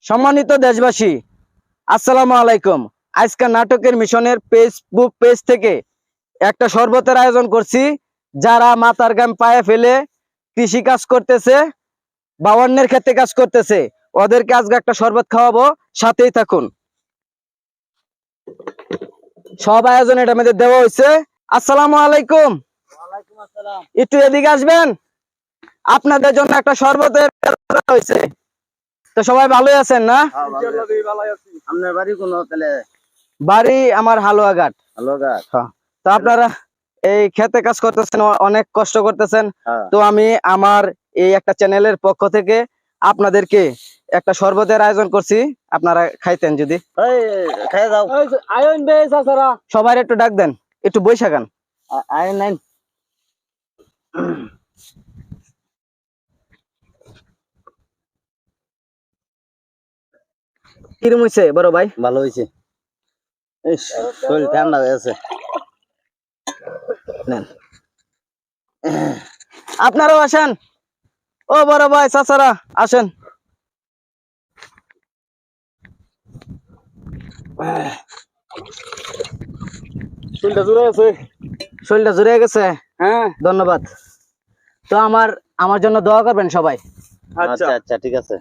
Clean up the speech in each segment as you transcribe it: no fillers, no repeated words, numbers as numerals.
সম্মানিত দেশবাসী, আসসালামু আলাইকুম। আজকে নাটকের মিশনের ফেসবুক পেজ থেকে একটা শরবতের আয়োজন করছি। যারা মাথার ঘাম পায়ে ফেলে কৃষি কাজ করতেছে বা অন্যের ক্ষেত্রে কাজ করতেছে, ওদেরকে আজকে একটা শরবত খাওয়াবো, সাথেই থাকুন। সব আয়োজন এটা আমাদের দেওয়া হয়েছে। আসসালামু আলাইকুম। একটু এদিকে আসবেন, আপনাদের জন্য একটা শরবতের হয়েছে। তো সবাই ভালোই আছেন না? আপনার বাড়ি কোন তাহলে? বাড়ি আমার হালুয়াঘাট। হালুয়াঘাট। তো আপনারা এই খেতে কাজ করতেছেন, অনেক কষ্ট করতেছেন। তো আমি আমার এই একটা চ্যানেলের পক্ষ থেকে আপনাদেরকে একটা শরবতের আয়োজন করছি, আপনারা খাইতেন যদি। সবাই একটু ডাক দেন, একটু বৈশা গান। কিরম হয়েছে বড় ভাই? ভালো হয়েছে, শরীর ঠান্ডা হয়ে আছে। আপনারাও আসেন, ও বড় ভাই চাচারা আসেন। শরীরটা জোরে আছে। শরীরটা জুড়ে গেছে? হ্যাঁ, ধন্যবাদ। তো আমার জন্য দোয়া করবেন সবাই। আচ্ছা আচ্ছা ঠিক আছে।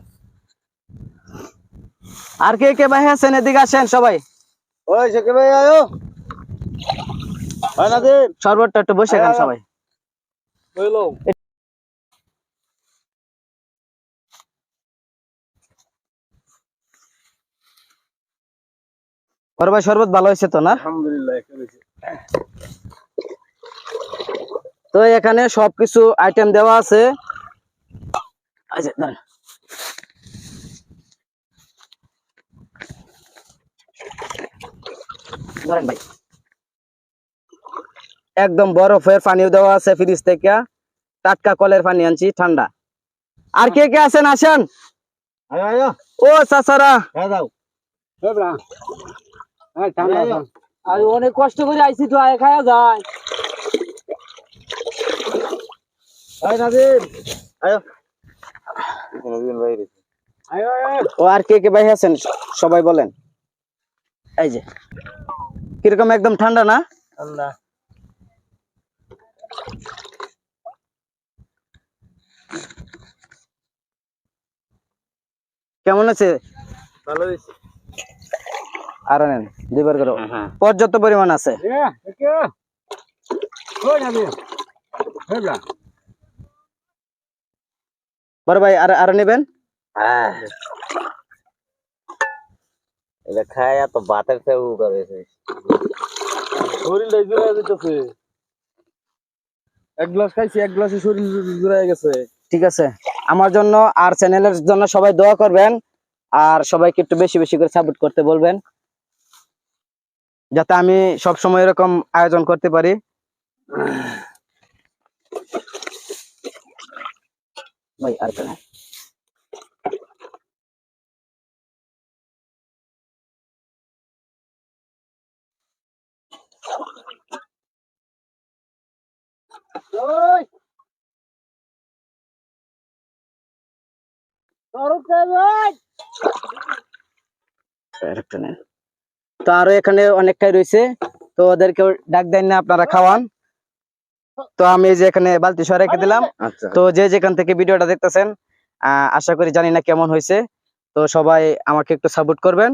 আর কে কে ভাই আছেন এদিকে আসেন সবাই। ওই শেখে ভাই আয়ো। হয় না যে শরবতটা একটু বসে খান সবাই। হইলো। বড় ভাই শরবত ভালো হয়েছে তো না? আলহামদুলিল্লাহ। তো এখানে সবকিছু আইটেম দেওয়া আছে। আচ্ছা দাঁড়ান। ধরেন ভাই, একদম বরফের পানিও দেওয়া আছে ফ্রিজ থেকে, টাটকা কলের পানি আনছি ঠান্ডা। আর কে কে আছেন আসেন। আয়ো আয়ো। ও চাচারা, হ্যাঁ যাও। আর অনেক কষ্ট করে আইছি তো, আয় খায়া যায়। হয় না যে আয়ো। নবীন ভাই রে। আয়ো আয়ো। ও আর কে কে ভাই আছেন সবাই বলেন। এই যে কিরকম, একদম ঠান্ডা না? আল্লাহ। কেমন আছে? ভালো হইছে। আর নেন দুইবার করো, হ্যাঁ। পর্যাপ্ত পরিমাণ আছে। বড় ভাই আর নেবেন? হ্যাঁ, এটা খায় তো বাতের থেকে করেছে। শরীরটা জুড়ে যেতেছে। এক গ্লাস খাইছি, এক গ্লাসে শরীর জুড়ে গেছে। ঠিক আছে, আমার জন্য আর চ্যানেলের জন্য সবাই দোয়া করবেন, আর সবাইকে একটু বেশি বেশি করে সাপোর্ট করতে বলবেন, যাতে আমি সব সময় এরকম আয়োজন করতে পারি। ভাই আর কেন তো আরো এখানে অনেকটাই রয়েছে, তো ওদেরকে ডাক দেন না, আপনারা খাওয়ান। তো আমি এই যে এখানে বালতি সহ রেখে দিলাম। আচ্ছা। তো যে যেখান থেকে ভিডিওটা দেখতেছেন, আশা করি জানি না কেমন হয়েছে, তো সবাই আমাকে একটু সাপোর্ট করবেন।